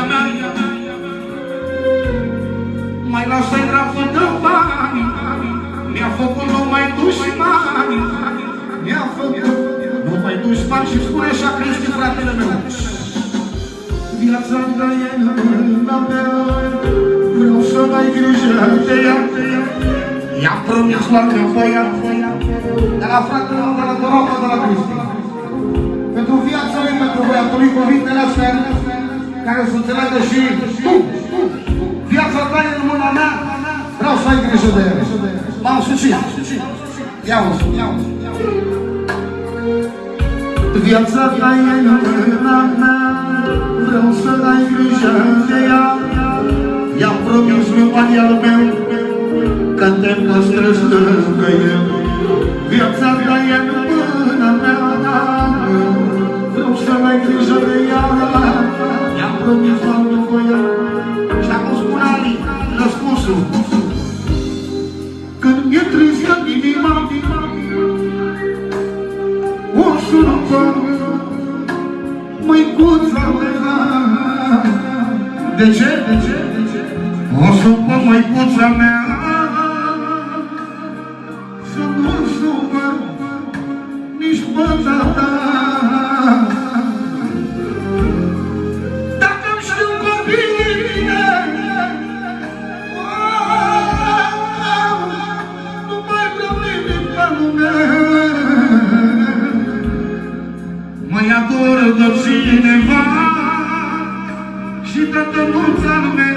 femeia mea mai lasă-i drapul de bani, mi-a făcut numai dușmani, mi-a făcut numai dușmani și spune așa crește fratele meu. Viața ta e în mâna mea, vreau să n-ai grijă de ea. I-am promis la meu băiat, de la fratele meu, de la Doroca, de la Cristi. Pentru viața lui, pentru băiatul lui, cuvintele astea, care să înțeleagă și tu. Viața ta e în mâna mea, vreau să ai grijă de ea. M-am sucit. Ia-o-ți. Viața ta e în mâna mea, vreau să ai grijă de ea. I-am promis lui banii al meu că te păstrez lângă el. Viața ta e în mâna mea, vreau să ai grijă de ea. I-am promis lui băiat. Și acum spune Ali răspunsul. Când mi-e tristă inima, o sună pe măicuța mea. De ce? O sună pe măicuța mea să nu supăr nici pe tata. Dacă-mi știu copiii, nu mai vreau nimic pe lume. Mă-i adoră de cineva și de tănuța lume,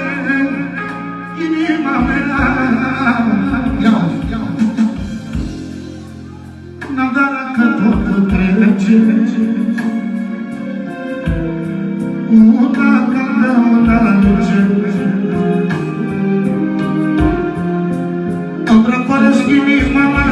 inima mea. N-avea că totul trece, una ca una luce. Îmi răpăresc inima mea